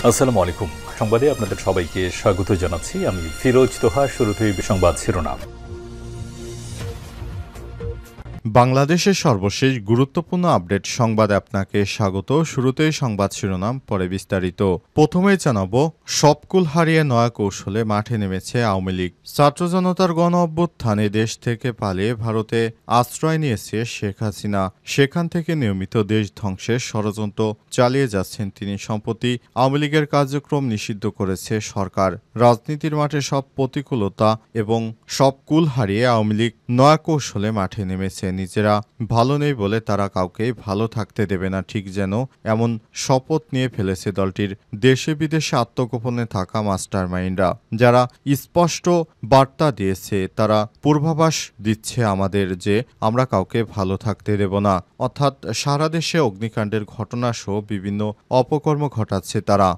আসসালামু আলাইকুম। সংবাদে আপনাদের সবাইকে স্বাগত জানাচ্ছি। আমি ফিরোজ তোহা। শুরুতেই সংবাদ শিরোনাম। বাংলাদেশের সর্বশেষ গুরুত্বপূর্ণ আপডেট সংবাদে আপনাকে স্বাগত। শুরুতেই সংবাদ শিরোনাম, পরে বিস্তারিত। প্রথমেই জানাব, সবকুল হারিয়ে নয়া কৌশলে মাঠে নেমেছে আওয়ামী লীগ। ছাত্র জনতার গণ অভ্যুত্থানে দেশ থেকে পালিয়ে ভারতে আশ্রয় নিয়েছে শেখ হাসিনা। সেখান থেকে নিয়মিত দেশ ধ্বংসের ষড়যন্ত্র চালিয়ে যাচ্ছেন তিনি। সম্প্রতি আওয়ামী লীগের কার্যক্রম নিষিদ্ধ করেছে সরকার। রাজনীতির মাঠে সব প্রতিকূলতা এবং সব কুল হারিয়ে আওয়ামী লীগ নয়া কৌশলে মাঠে নেমেছে। নিজেরা ভালো নেই বলে তারা কাউকে ভালো থাকতে দেবে না, ঠিক যেন এমন শপথ নিয়ে ফেলেছে দলটির দেশে বিদেশে আত্মগোপনে থাকা মাস্টারমাইন্ডরা, যারা স্পষ্ট বার্তা দিয়েছে, তারা পূর্বাভাস দিচ্ছে আমাদের যে আমরা কাউকে ভালো থাকতে দেব না। অর্থাৎ সারা দেশে অগ্নিকাণ্ডের ঘটনা সহ বিভিন্ন অপকর্ম ঘটাচ্ছে তারা।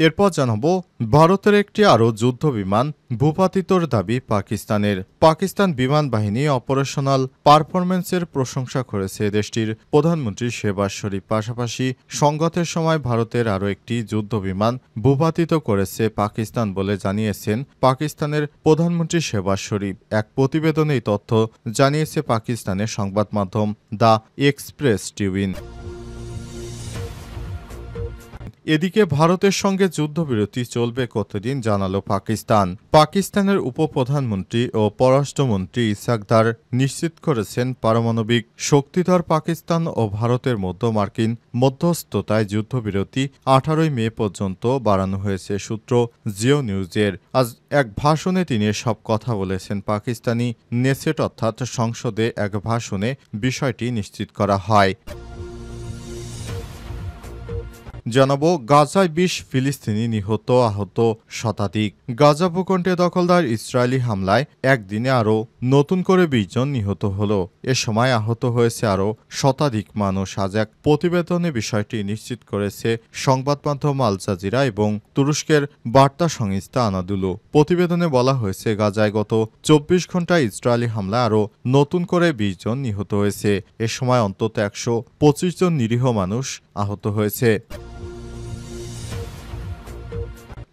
এরপর জানাবো, ভারতের একটি আরও যুদ্ধ বিমান ভূপাতিতর দাবি পাকিস্তানের। পাকিস্তান বিমান বাহিনী অপারেশনাল পারফরম্যান্সের প্রশংসা করেছে দেশটির প্রধানমন্ত্রী শেহবাজ শরীফ। পাশাপাশি সংঘাতের সময় ভারতের আরও একটি যুদ্ধ বিমান ভূপাতিত করেছে পাকিস্তান বলে জানিয়েছেন পাকিস্তানের প্রধানমন্ত্রী শেহবাজ শরীফ। এক প্রতিবেদনে এই তথ্য জানিয়েছে পাকিস্তানের সংবাদ মাধ্যম দ্য এক্সপ্রেস টিউন। এদিকে ভারতের সঙ্গে যুদ্ধবিরতি চলবে কতদিন জানালো পাকিস্তান। পাকিস্তানের উপপ্রধানমন্ত্রী ও পররাষ্ট্রমন্ত্রী ইসাক দার নিশ্চিত করেছেন পারমাণবিক শক্তিধর পাকিস্তান ও ভারতের মধ্যে মার্কিন মধ্যস্থতায় যুদ্ধবিরতি 18 মে পর্যন্ত বাড়ানো হয়েছে। সূত্র জিও নিউজের। আজ এক ভাষণে তিনি সব কথা বলেছেন। পাকিস্তানি নেসেট অর্থাৎ সংসদে এক ভাষণে বিষয়টি নিশ্চিত করা হয়। জানাবো, গাজায় 20 ফিলিস্তিনি নিহত, আহত শতাধিক। গাজা ভূখণ্ডে দখলদার ইসরায়েলি হামলায় একদিনে আরও নতুন করে 20 জন নিহত হল। এ সময় আহত হয়েছে আরও শতাধিক মানুষ। আজ এক প্রতিবেদনে বিষয়টি নিশ্চিত করেছে সংবাদ মাধ্যম আল জাজিরা এবং তুরস্কের বার্তা সংস্থা আনাদুলু। প্রতিবেদনে বলা হয়েছে, গাজায় গত 24 ঘণ্টায় ইসরায়েলি হামলায় আরও নতুন করে 20 জন নিহত হয়েছে। এ সময় অন্তত 125 জন নিরীহ মানুষ আহত হয়েছে।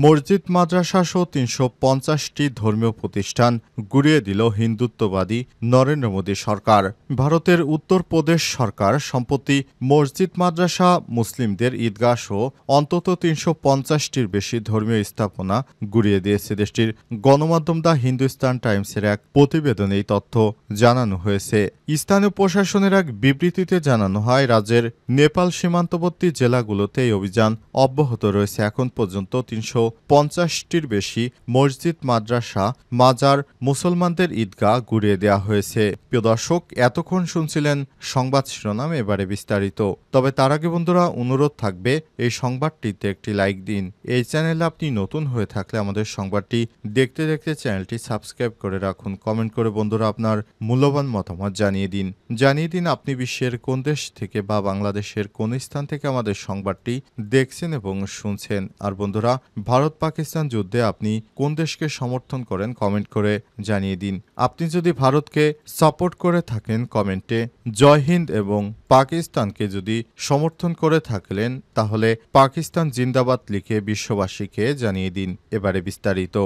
মসজিদ, মাদ্রাসা সহ 350টি ধর্মীয় প্রতিষ্ঠান গুড়িয়ে দিল হিন্দুত্ববাদী নরেন্দ্র মোদী সরকার। ভারতের উত্তরপ্রদেশ সরকার সম্প্রতি মসজিদ, মাদ্রাসা, মুসলিমদের ঈদগাহ সহ অন্তত 350টির বেশি ধর্মীয় স্থাপনা গুড়িয়ে দিয়েছে। দেশটির গণমাধ্যম দ্য হিন্দুস্তান টাইমসের এক প্রতিবেদনে এই তথ্য জানানো হয়েছে। স্থানীয় প্রশাসনের এক বিবৃতিতে জানানো হয়, রাজ্যের নেপাল সীমান্তবর্তী জেলাগুলোতে এই অভিযান অব্যাহত রয়েছে। এখন পর্যন্ত 350টির বেশি মসজিদ, মাদ্রাসা, মাজার, মুসলমানদের ঈদগাহ গুড়িয়ে দেওয়া হয়েছে। প্রিয় দর্শক, এতক্ষণ শুনছিলেন সংবাদ শিরোনাম, এবারে বিস্তারিত। তবে তার আগে বন্ধুরা, অনুরোধ থাকবে এই সংবাদটিতে একটি লাইক দিন। এই চ্যানেলে আপনি নতুন হয়ে থাকলে আমাদের সংবাদটি দেখতে দেখতে চ্যানেলটি সাবস্ক্রাইব করে রাখুন। কমেন্ট করে বন্ধুরা আপনার মূল্যবান মতামত জানিয়ে দিন আপনি বিশ্বের কোন দেশ থেকে বা বাংলাদেশের কোন স্থান থেকে আমাদের সংবাদটি দেখছেন এবং শুনছেন। আর বন্ধুরা, ভারত পাকিস্তান যুদ্ধে আপনি কোন দেশকে সমর্থন করেন কমেন্ট করে জানিয়ে দিন। আপনি যদি ভারতকে সাপোর্ট করে থাকেন কমেন্টে জয় হিন্দ, এবং পাকিস্তানকে যদি সমর্থন করে থাকলেন তাহলে পাকিস্তান জিন্দাবাদ লিখে বিশ্ববাসীকে জানিয়ে দিন। এবারে বিস্তারিত।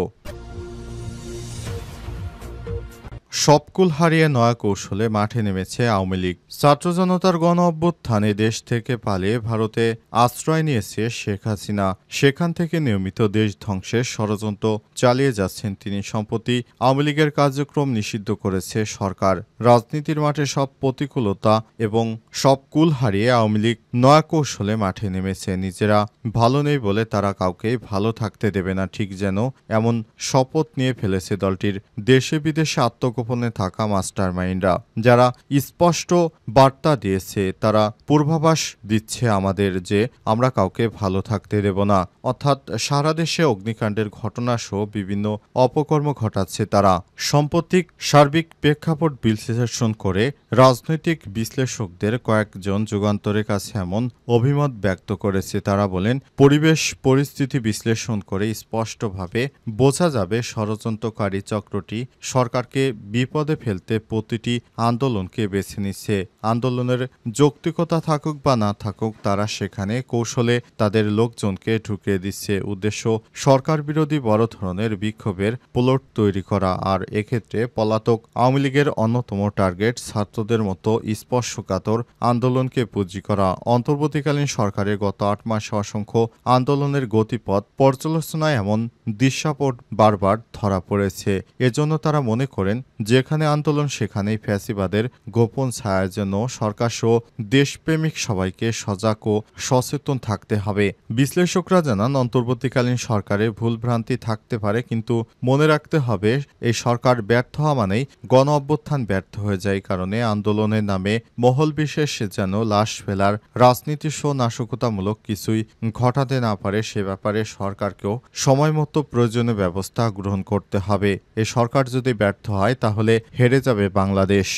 সবকুল হারিয়ে নয়া কৌশলে মাঠে নেমেছে আওয়ামী লীগ। ছাত্র জনতার গণ অভ্যুত্থানে দেশ থেকে পালিয়ে ভারতে আশ্রয় নিয়েছে শেখ হাসিনা। সেখান থেকে নিয়মিত দেশ ধ্বংসের ষড়যন্ত্র চালিয়ে যাচ্ছেন তিনি। সম্প্রতি আওয়ামী লীগের কার্যক্রম নিষিদ্ধ করেছে সরকার। রাজনীতির মাঠে সব প্রতিকূলতা এবং সব কুল হারিয়ে আওয়ামী লীগ নয়া কৌশলে মাঠে নেমেছে। নিজেরা ভালো নেই বলে তারা কাউকে ভালো থাকতে দেবে না, ঠিক যেন এমন শপথ নিয়ে ফেলেছে দলটির দেশে বিদেশে আত্মগোপনে থাকা মাস্টারমাইন্ডরা, যারা স্পষ্ট বার্তা দিয়েছে, তারা পূর্বাভাস দিচ্ছে আমাদের যে আমরা কাউকে ভালো থাকতে দেব না। অর্থাৎ সারা দেশে অগ্নিকাণ্ডের ঘটনা সহ বিভিন্ন অপকর্ম ঘটাচ্ছে তারা। সাম্প্রতিক সার্বিক প্রেক্ষাপট বিশ্লেষণ করে রাজনৈতিক বিশ্লেষকদের কয়েকজন যুগান্তরের কাছে এমন অভিমত ব্যক্ত করেছে। তারা বলেন, পরিবেশ পরিস্থিতি বিশ্লেষণ করে স্পষ্টভাবে বোঝা যাবে ষড়যন্ত্রকারী চক্রটি সরকারকে বিপদে ফেলতে প্রতিটি আন্দোলনকে বেছে নিচ্ছে। আন্দোলনের যৌক্তিকতা থাকুক বা না থাকুক, তারা সেখানে কৌশলে তাদের লোকজনকে ঢুকিয়ে দিচ্ছে। উদ্দেশ্য সরকার বিরোধী বড় ধরনের বিক্ষোভের প্লট তৈরি করা। আর এক্ষেত্রে পলাতক আওয়ামী লীগের অন্যতম টার্গেট ছাত্রদের মতো স্পর্শকাতর আন্দোলনকে পুঁজি করা। অন্তর্বর্তীকালীন সরকারের গত ৮ মাসে অসংখ্য আন্দোলনের গতিপথ পর্যালোচনায় এমন দৃশ্যপট বারবার ধরা পড়েছে। এজন্য তারা মনে করেন, যেখানে আন্দোলন সেখানেই ফ্যাসিবাদের গোপন ছায়ার জন্য সরকারসহ দেশপ্রেমিক সবাইকে সজাগ ও সচেতন থাকতে হবে। বিশ্লেষকরা জানান, অন্তর্বর্তীকালীন সরকারে ভুলভ্রান্তি থাকতে পারে, কিন্তু মনে রাখতে হবে এই সরকার ব্যর্থ হওয়া মানেই গণ অভ্যুত্থান ব্যর্থ হয়ে যায়। কারণে আন্দোলনের নামে মহল বিশেষ যেন লাশ ফেলার রাজনীতি সহ নাশকতামূলক কিছুই ঘটাতে না পারে, সে ব্যাপারে সরকারকেও সময়মতো প্রয়োজনীয় ব্যবস্থা গ্রহণ করতে হবে। এ সরকার যদি ব্যর্থ হয় তাহলে হেরে যাবে বাংলাদেশ।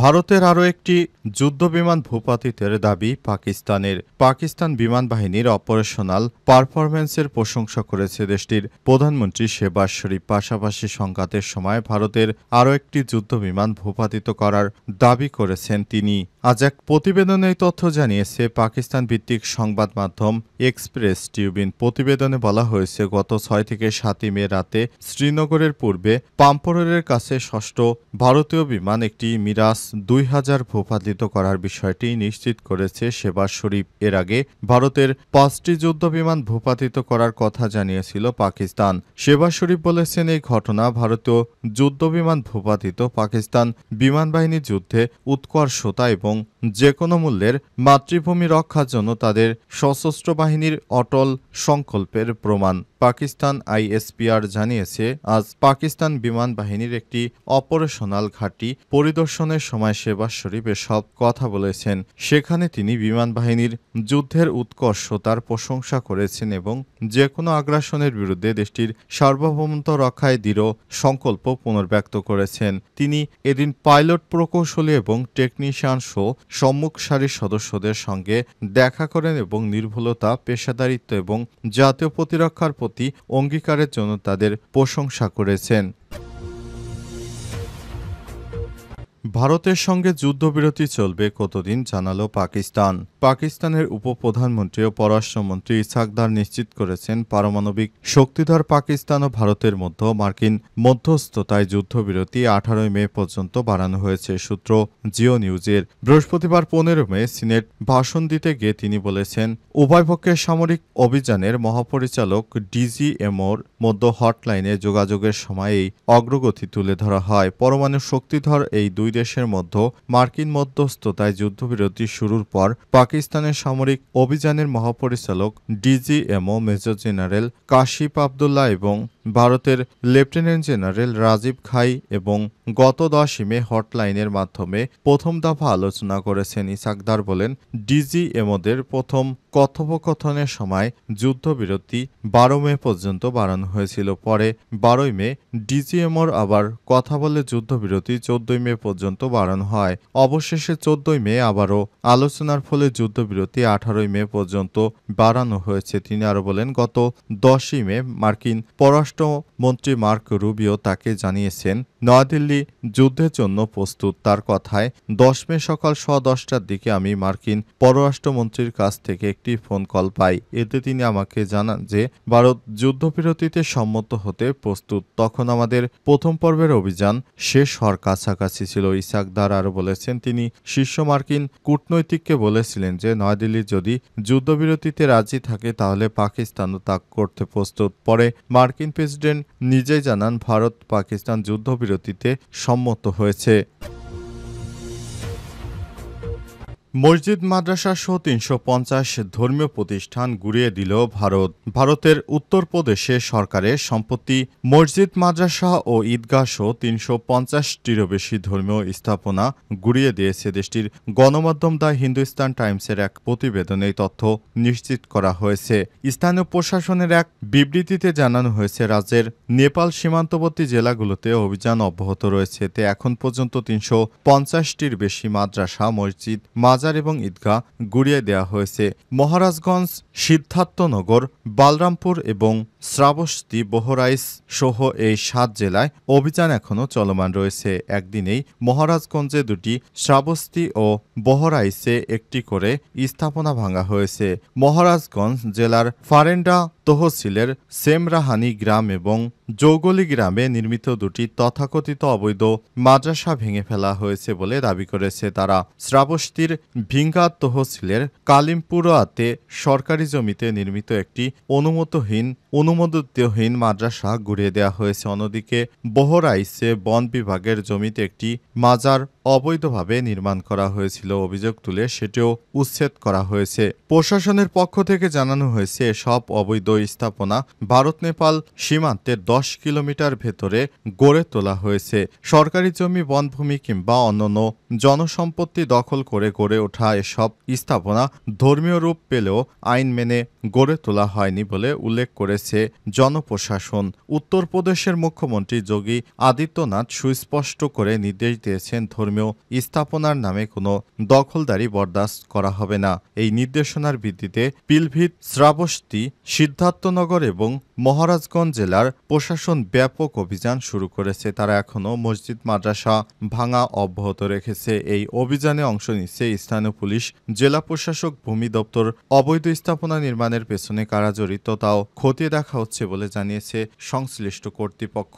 ভারতের আরও একটি যুদ্ধবিমান ভূপাতিতের দাবি পাকিস্তানের। পাকিস্তান বিমান বাহিনীর অপারেশনাল পারফরম্যান্সের প্রশংসা করেছে দেশটির প্রধানমন্ত্রী শেহবাজ শরীফ। পাশাপাশি সংঘাতের সময় ভারতের আরও একটি যুদ্ধবিমান ভূপাতিত করার দাবি করেছেন তিনি। আজ এক প্রতিবেদনে এই তথ্য জানিয়েছে পাকিস্তান ভিত্তিক সংবাদ মাধ্যম এক্সপ্রেস ট্রিবিউন। প্রতিবেদনে বলা হয়েছে, গত ৬ থেকে ৭ মে রাতে শ্রীনগরের পূর্বে পাম্পোরের কাছে ষষ্ঠ ভারতীয় বিমান একটি মিরাজ ২০০০ ভূপাতিত করার বিষয়টি নিশ্চিত করেছে শেহবাজ শরীফ। এর আগে ভারতের ৫টি যুদ্ধবিমান ভূপাতিত করার কথা জানিয়েছিল পাকিস্তান। শেহবাজ শরীফ বলেছেন, এই ঘটনা ভারতীয় যুদ্ধবিমান ভূপাতিত পাকিস্তান বিমান বাহিনীর যুদ্ধে উৎকর্ষতা এবং যে কোনো মূল্যের মাতৃভূমি রক্ষার জন্য তাদের সশস্ত্র বাহিনীর অটল সংকল্পের প্রমাণ। পাকিস্তান আইএসপিআর জানিয়েছে, আজ পাকিস্তান বিমান বাহিনীর একটি অপারেশনাল ঘাঁটি পরিদর্শনের সময় শেহবাজ শরীফ এসব কথা বলেছেন। সেখানে তিনি বিমান বাহিনীর যুদ্ধের উৎকর্ষতার প্রশংসা করেছেন এবং যে কোনো আগ্রাসনের বিরুদ্ধে দেশটির সার্বভৌমত্ব রক্ষায় দৃঢ় সংকল্প পুনর্ব্যক্ত করেছেন। তিনি এদিন পাইলট, প্রকৌশলী এবং টেকনিশিয়ান সহ সম্মুখ সারির সদস্যদের সঙ্গে দেখা করেন এবং নির্ভুলতা, পেশাদারিত্ব এবং জাতীয় প্রতিরক্ষার প্রতি অঙ্গীকারের জন্য তাদের প্রশংসা করেছেন। ভারতের সঙ্গে যুদ্ধবিরতি চলবে কতদিন জানালো পাকিস্তান। পাকিস্তানের উপপ্রধানমন্ত্রী ও পররাষ্ট্রমন্ত্রী ইসহাক দার নিশ্চিত করেছেন, পারমাণবিক শক্তিধর পাকিস্তান ও ভারতের মধ্যে মার্কিন মধ্যস্থতায় যুদ্ধবিরতি ১৮ মে পর্যন্ত বাড়ানো হয়েছে। সূত্র জিও নিউজের। বৃহস্পতিবার ১৫ মে সিনেট ভাষণ দিতে গিয়ে তিনি বলেছেন, উভয় পক্ষের সামরিক অভিযানের মহাপরিচালক ডিজিএমওর মধ্য হটলাইনে যোগাযোগের সময় এই অগ্রগতি তুলে ধরা হয়। পরমাণু শক্তিধর এই দুই দেশের মধ্যে মার্কিন মধ্যস্থতায় যুদ্ধবিরতি শুরুর পর পাকিস্তানের সামরিক অভিযানের মহাপরিচালক DGMO major general Kashif Abdullah এবং ভারতের লেফটেন্যান্ট জেনারেল রাজীব খাই এবং গত ১০ মে হটলাইনের মাধ্যমে প্রথম দফা আলোচনা করেছেন। ইসহাক দার বলেন, ডিজিএমওদের প্রথম কথোপকথনের সময় যুদ্ধবিরতি ১২ মে পর্যন্ত বাড়ানো হয়েছিল। পরে ১২ মে ডিজিএমওর আবার কথা বলে যুদ্ধবিরতি ১৪ মে পর্যন্ত বাড়ানো হয়। অবশেষে ১৪ মে আবারও আলোচনার ফলে যুদ্ধবিরতি ১৮ মে পর্যন্ত বাড়ানো হয়েছে। তিনি আরও বলেন, গত ১০ মে মার্কিন পররাষ্ট্রমন্ত্রী মার্ক রুবিও তাকে জানিয়েছেন নয়াদিল্লি যুদ্ধের জন্য প্রস্তুত। তার কথায়, ১০ মে সকাল ১০:১০টার দিকে আমি মার্কিন পররাষ্ট্রমন্ত্রীর কাছ থেকে একটি ফোন কল পাই। এতে তিনি আমাকে জানান যে ভারত যুদ্ধবিরতিতে সম্মত হতে প্রস্তুত। তখন আমাদের প্রথম পর্বের অভিযান শেষ হওয়ার কাছাকাছি ছিল। ইসহাক দার আরও বলেছেন, তিনি শীর্ষ মার্কিন কূটনৈতিককে বলেছিলেন যে নয়াদিল্লি যদি যুদ্ধবিরতিতে রাজি থাকে তাহলে পাকিস্তানও তা করতে প্রস্তুত। পরে মার্কিন প্রেসিডেন্ট নিজেই জানান, ভারত পাকিস্তান যুদ্ধবিরতিতে সম্মত হয়েছে। মসজিদ মাদ্রাসা সহ ৩৫০ ধর্মীয় প্রতিষ্ঠান গুঁড়িয়ে দিল ভারত। ভারতের উত্তরপ্রদেশে সরকারের সম্পত্তি মসজিদ মাদ্রাসা ও ঈদগাহ সহ ৩৫০টিরও বেশি ধর্মীয় স্থাপনা গুঁড়িয়ে দিয়েছে দেশটির গণমাধ্যম দ্য হিন্দুস্তান টাইমসের এক প্রতিবেদনে এই তথ্য নিশ্চিত করা হয়েছে। স্থানীয় প্রশাসনের এক বিবৃতিতে জানানো হয়েছে, রাজ্যের নেপাল সীমান্তবর্তী জেলাগুলোতে অভিযান অব্যাহত রয়েছে। এতে এখন পর্যন্ত ৩৫০টির বেশি মাদ্রাসা, মসজিদ, মাজার এবং ঈদগাহ গুঁড়িয়ে দেওয়া হয়েছে। মহারাজগঞ্জ, সিদ্ধার্থনগর, বালরামপুর এবং শ্রাবস্তী, বহরাইচ সহ এই ৭ জেলায় অভিযান এখনও চলমান রয়েছে। একদিনেই মহারাজগঞ্জে ২টি, শ্রাবস্তী ও বহরাইচে একটি করে স্থাপনা ভাঙা হয়েছে। মহারাজগঞ্জ জেলার ফারেন্ডা তহসিলের সেমরাহানি গ্রাম এবং জৌগলি গ্রামে নির্মিত ২টি তথাকথিত অবৈধ মাদ্রাসা ভেঙে ফেলা হয়েছে বলে দাবি করেছে তারা। শ্রাবস্তীর ভিঙ্গা তহসিলের কালিমপুরাতে সরকারি জমিতে নির্মিত একটি অনুমোদিতহীন মাদ্রাসা গুঁড়িয়ে দেওয়া হয়েছে। অন্যদিকে বহরাইচে বন বিভাগের জমিতে একটি মাজার অবৈধভাবে নির্মাণ করা হয়েছিল অভিযোগ তুলে সেটিও উচ্ছেদ করা হয়েছে। প্রশাসনের পক্ষ থেকে জানানো হয়েছে, এসব অবৈধ স্থাপনা ভারত নেপাল সীমান্তের ১০ কিলোমিটার ভেতরে গড়ে তোলা হয়েছে। সরকারি জমি, বনভূমি কিংবা অন্যান্য জনসম্পত্তি দখল করে গড়ে ওঠা এসব স্থাপনা ধর্মীয় রূপ পেলেও আইন মেনে গড়ে তোলা হয়নি বলে উল্লেখ করেছে জনপ্রশাসন। উত্তরপ্রদেশের মুখ্যমন্ত্রী যোগী আদিত্যনাথ সুস্পষ্ট করে নির্দেশ দিয়েছেন, ধর্মীয় স্থাপনার নামে কোনো দখলদারি বরদাস্ত করা হবে না। এই নির্দেশনার ভিত্তিতে পিলভিত, শ্রাবস্তী, সিদ্ধার্থনগর এবং মহারাজগঞ্জ জেলার প্রশাসন ব্যাপক অভিযান শুরু করেছে। তারা এখনও মসজিদ, মাদ্রাসা ভাঙা অব্যাহত রেখেছে। এই অভিযানে অংশ নিচ্ছে স্থানীয় পুলিশ, জেলা প্রশাসক, ভূমি দপ্তর। অবৈধ স্থাপনা নির্মাণের পেছনে কারা জড়িত তাও খতিয়ে দেখা হচ্ছে বলে জানিয়েছে সংশ্লিষ্ট কর্তৃপক্ষ।